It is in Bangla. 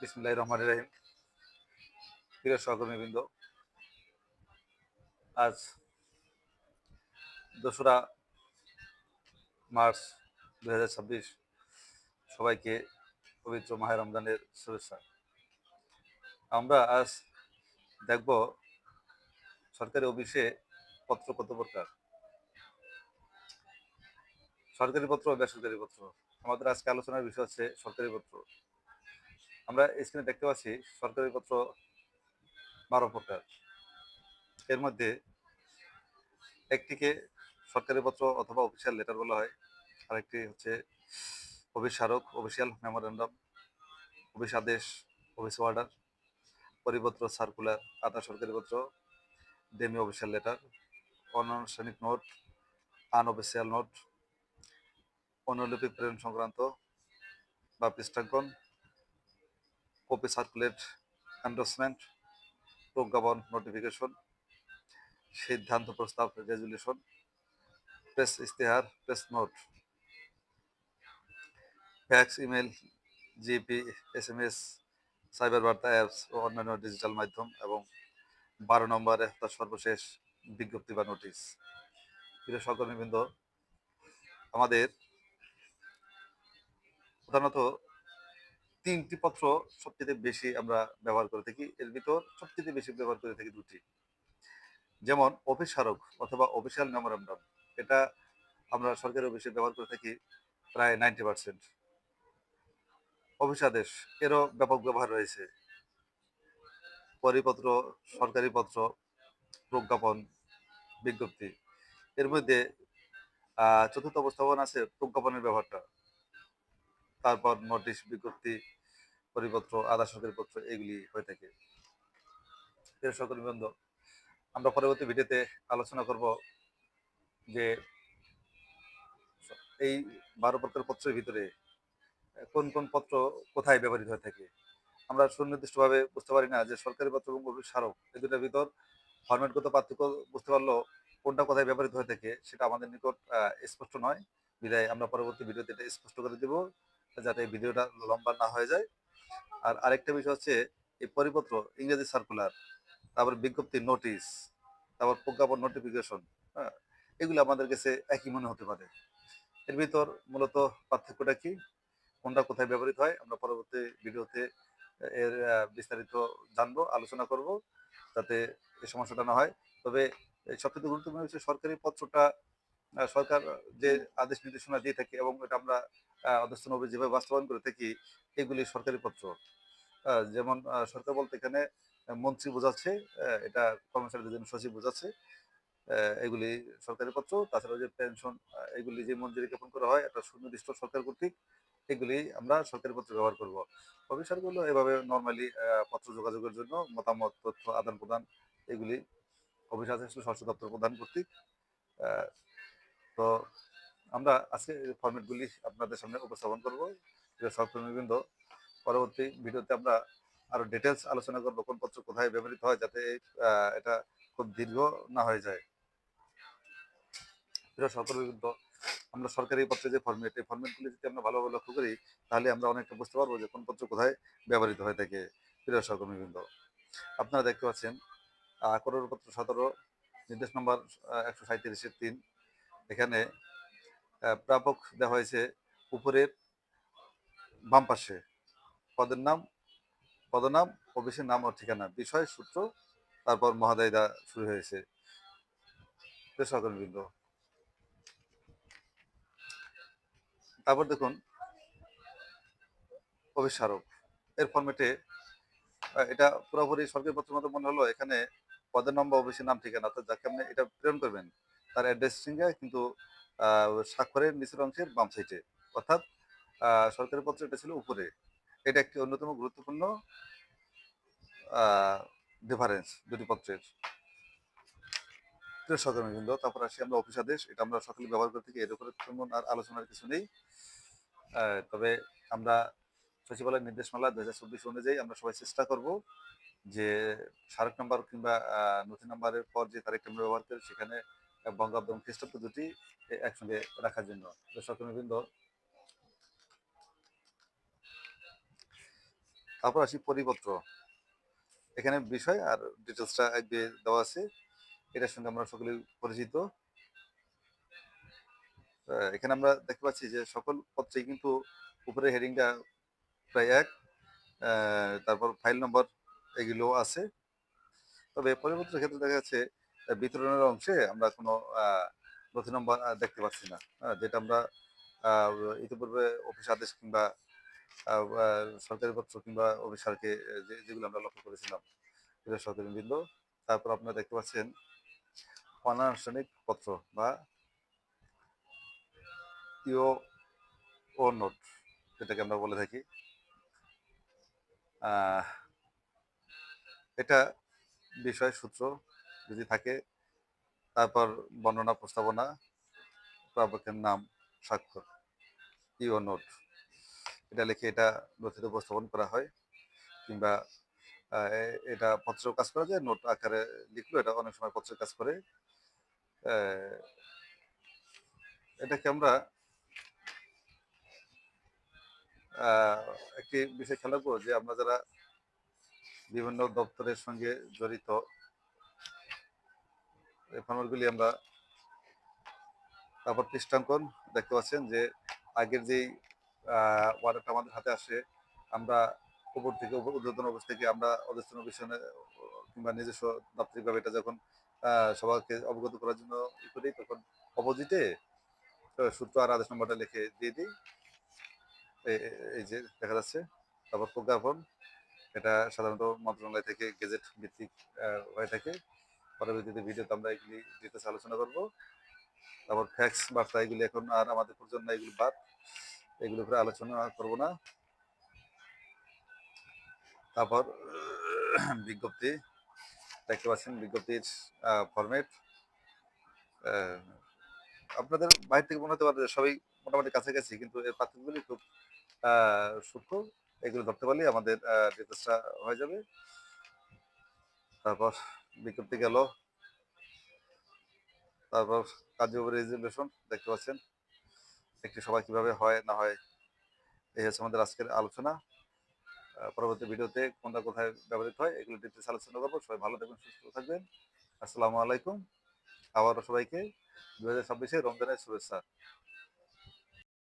বিসমিল্লাহির রহমানির রহিম। প্রিয় সহকর্মীবৃন্দ, আজ 2রা মার্চ 2026, সবাইকে পবিত্র মাহে রমজানের শুভেচ্ছা। আমরা আজ দেখব সরকারি অফিসে পত্র কত প্রকার, সরকারি পত্র ও বেসরকারি পত্র। আমাদের আজকে আলোচনার বিষয় হচ্ছে সরকারি পত্র। আমরা স্ক্রিনে দেখতে পাচ্ছি সরকারি পত্র 12 প্রকার। এর মধ্যে একটিকে সরকারি পত্র অথবা অফিসিয়াল লেটার বলা হয়, আরেকটি হচ্ছে অফিস স্মারক, অফিসিয়াল মেমোরেন্ডাম, অফিস আদেশ, অফিস অর্ডার, পরিপত্র, সার্কুলার, আধা সরকারি পত্র, ডেমি অফিসিয়াল লেটার, অনানুষ্ঠানিক নোট, আনঅফিসিয়াল নোট, অনুলিপি প্রেরণ সংক্রান্ত বা পৃষ্ঠাঙ্কন, কপি সার্কুলেট, এন্ডোর্সমেন্ট, প্রজ্ঞাপন, নোটিফিকেশন, সিদ্ধান্ত প্রস্তাব, রেজুলেশন, প্রেস ইশতেহার, press note, fax, email, GP, SMS, cyber বার্তা অ্যাপস ও অন্যান্য ডিজিটাল মাধ্যম, এবং 12 নম্বরে তার সর্বশেষ বিজ্ঞপ্তি বা নোটিশ। প্রিয় সহকর্মীবৃন্দ, আমাদের প্রধানত 3টি পত্র সবচেয়ে বেশি আমরা ব্যবহার করে থাকি। এর ভিতর সবচেয়ে বেশি ব্যবহার করে থাকি 2টি, যেমন অফিস স্মারক অথবা অফিসিয়াল মেমোরেন্ডাম। এটা আমরা সরকারি অফিসে ব্যবহার করে থাকি প্রায় 90%। অফিস আদেশ, এরও ব্যাপক ব্যবহার রয়েছে। পরিপত্র, সরকারি পত্র, প্রজ্ঞাপন, বিজ্ঞপ্তি। এর মধ্যে চতুর্থ অবস্থাপন আছে প্রজ্ঞাপনের ব্যবহারটা। তারপর নোটিশ, বিজ্ঞপ্তি, পরিপত্র, আধা সরকারি পত্র, এগুলি হয়ে থাকে। প্রিয় সহকর্মীবৃন্দ, আমরা পরবর্তী ভিডিওতে আলোচনা করব যে এই 12 প্রকার পত্রের ভিতরে কোন কোন পত্র কোথায় ব্যবহৃত হয়ে থাকে। আমরা সুনির্দিষ্টভাবে বুঝতে পারি না যে সরকারি পত্র এবং অফিস স্মারক এই দুটার ভিতর ফরম্যাটগত পার্থক্য বুঝতে পারলেও কোনটা কোথায় ব্যবহৃত হয়ে থাকে সেটা আমাদের নিকট স্পষ্ট নয়। বিধায় আমরা পরবর্তী ভিডিওতে এটা স্পষ্ট করে দিব, যাতে ভিডিওটা লম্বা না হয়ে যায়। আর আরেকটা বিষয় হচ্ছে এই পরিপত্র, ইংরেজি সার্কুলার, তারপর বিজ্ঞপ্তি, নোটিশ, তারপর প্রজ্ঞাপন, নোটিফিকেশন, হ্যাঁ, এগুলো আমাদের কাছে একই মনে হতে পারে। এর ভিতর মূলত পার্থক্যটা কি, কোনটা কোথায় ব্যবহৃত হয়, আমরা পরবর্তী ভিডিওতে এর বিস্তারিত জানবো, আলোচনা করব, যাতে এই সমস্যাটা না হয়। তবে সবচেয়ে গুরুত্বপূর্ণ হচ্ছে সরকারি পত্রটা সরকার যে আদেশ নির্দেশনা দিয়ে থাকে এবং এটা আমরা অধস্তন অফিস যেভাবে বাস্তবায়ন করে থাকি, এগুলি সরকারি পত্র। যেমন সরকার বলতে এখানে মন্ত্রী বোঝাচ্ছে, এটা কর্মচারীদের জন্য সচিব বোঝাচ্ছে। এগুলি সরকারি পত্র। তাছাড়া যে পেনশন, এগুলি যে মঞ্জুরি জ্ঞাপন করা হয় একটা সুনির্দিষ্ট সরকার কর্তৃক, এগুলি আমরা সরকারি পত্র ব্যবহার করব। অফিসারগুলো এভাবে নর্মালি পত্র যোগাযোগের জন্য মতামত, তথ্য আদান প্রদান, এগুলি অফিস আছে স্বাস্থ্য দপ্তর প্রধান কর্তৃক। তো আমরা আজকে ফরম্যাটগুলি আপনাদের সামনে উপস্থাপন করবো। সহকর্মীবৃন্দ, পরবর্তী ভিডিওতে আমরা আরো ডিটেলস আলোচনা করবো কোন পত্র কোথায় ব্যবহৃত হয়, যাতে এটা খুব দীর্ঘ না হয়ে যায়। প্রিয় সহকর্মীবৃন্দ, আমরা সরকারি পত্রে যে ফরম্যাট, এই ফরম্যাটগুলি যদি আমরা ভালোভাবে লক্ষ্য করি, তাহলে আমরা অনেকটা বুঝতে পারবো যে কোন পত্র কোথায় ব্যবহৃত হয়ে থাকে। প্রিয় সহকর্মীবৃন্দ, আপনারা দেখতে পাচ্ছেন করপত্র 17, নির্দেশ নম্বর 137-3। এখানে প্রাপক দেওয়া হয়েছে উপরের বাম পাশে, পদের নাম, পদনাম, অফিসের নাম ও ঠিকানা, বিষয়, সূত্র, তারপর মহোদয় দা শুরু হয়েছে। সহকর্মীবৃন্দ, তারপর দেখুন অফিস স্মারক। এর ফরম্যাটে এটা পুরোপুরি সরকারি পত্রের মতো মনে হলো। এখানে পদের নম্বর, অফিসের নাম, ঠিকানা, অর্থাৎ যাকে আপনি এটা প্রেরণ করবেন তার অ্যাড্রেস সিঙ্গে, কিন্তু স্বাক্ষরের নিচের অংশের বাম সাইডে, অর্থাৎ সরকারি পত্র এটা ছিল উপরে। এটা একটি অন্যতম গুরুত্বপূর্ণ ডিফারেন্স দুটি পত্রের। প্রিয় সহকর্মীবৃন্দ, তারপর আসি আমরা অফিস আদেশ। এটা আমরা সকলে ব্যবহার করে থাকি, এর উপরে তেমন আর আলোচনার কিছু নেই। তবে আমরা সচিবালয়ের নির্দেশমালা 2024 অনুযায়ী আমরা সবাই চেষ্টা করব যে স্মারক নাম্বার কিংবা নথি নাম্বারের পর যে তারিখটা আমরা ব্যবহার করি সেখানে বঙ্গাব্দ এবং খ্রিস্টাব্দ দুটি একসঙ্গে রাখার জন্য। সহকর্মীবৃন্দ, তারপর আসি পরিপত্র। এখানে বিষয় আর ডিটেলসটা আগে দেওয়া আছে। এটার সঙ্গে আমরা সকলেই পরিচিত। এখানে আমরা দেখতে পাচ্ছি যে সকল পত্রেই কিন্তু উপরের হেডিংটা প্রায় এক। তারপর ফাইল নম্বর এগুলো আছে। তবে পরিবর্তনের ক্ষেত্রে দেখা যাচ্ছে বিতরণের অংশে আমরা কোনো নথি নম্বর দেখতে পাচ্ছি না। যেটা আমরা আহ, ইতিপূর্বে অফিস আদেশ কিংবা সরকারি পত্র কিংবা অফিসারকে যেগুলো আমরা লক্ষ্য করেছিলাম সরকারি বৃন্দ। তারপর আপনারা দেখতে পাচ্ছেন অনানুষ্ঠানিক পত্র বা ইও ও নোট, যেটাকে আমরা বলে থাকি। আহ, এটা বিষয় সূত্র যদি থাকে, তারপর বর্ণনা প্রস্তাবনা, প্রাপকের নাম, স্বাক্ষর, ইও নোট, এটা লিখে এটা নথিতে উপস্থাপন করা হয়। কিংবা এটা পত্রেও কাজ করা যায়, নোট আকারে লিখলো, এটা অনেক সময় পত্রের কাজ করে। আহ, এটাকে আমরা আহ, একটি বিষয় খেয়াল রাখবো যে আমরা যারা বিভিন্ন দপ্তরের সঙ্গে জড়িত, এই ফর্মগুলি আমরা, তারপর পৃষ্ঠাঙ্কন দেখতে পাচ্ছেন যে আগের যেই অর্ডারটা আমাদের হাতে আসে, আমরা উপর থেকে ঊর্ধ্বতন অফিস থেকে আমরা অধস্তন অফিসে কিংবা নিজস্ব দাপ্তরিকভাবে এটা যখন সবাইকে অবগত করার জন্য ই করি, তখন অপোজিটে সূত্র আর আদেশ নম্বরটা লিখে দিয়ে দিই। এই যে দেখা যাচ্ছে। তারপর প্রজ্ঞাপন, এটা সাধারণত মন্ত্রণালয় থেকে গেজেট ভিত্তিক হয়ে থাকে। পরবর্তীতে ভিডিওতে আমরা এগুলি ডিটেলস আলোচনা করব। তারপর ফ্যাক্স বার্তা, এগুলি এখন আর আমাদের প্রয়োজন না, এগুলি বাদ, এগুলোর উপরে আলোচনা করব না। তারপর বিজ্ঞপ্তি দেখতে পাচ্ছেন, বিজ্ঞপ্তির ফরম্যাট। আপনাদের বাইরে থেকে মনে হতে পারে যে সবাই মোটামুটি কাছাকাছি, কিন্তু এর পার্থক্যগুলি খুব সূক্ষ্ম। এগুলো ধরতে পারলেই আমাদের ডিটেলসটা হয়ে যাবে। তারপর বিজ্ঞপ্তি গেল। তারপর কার্যকরী রেজুলেশন দেখতে পাচ্ছেন, একটি সভা কিভাবে হয় না হয়, এই হচ্ছে আমাদের আজকের আলোচনা। পরবর্তী ভিডিওতে কোনটা কোথায় ব্যবহৃত হয় এগুলো ডিটেলস আলোচনা করবো। সবাই ভালো থাকবেন, সুস্থ থাকবেন। আসসালামু আলাইকুম। আবারও সবাইকে 2026 রমজানের শুভেচ্ছা।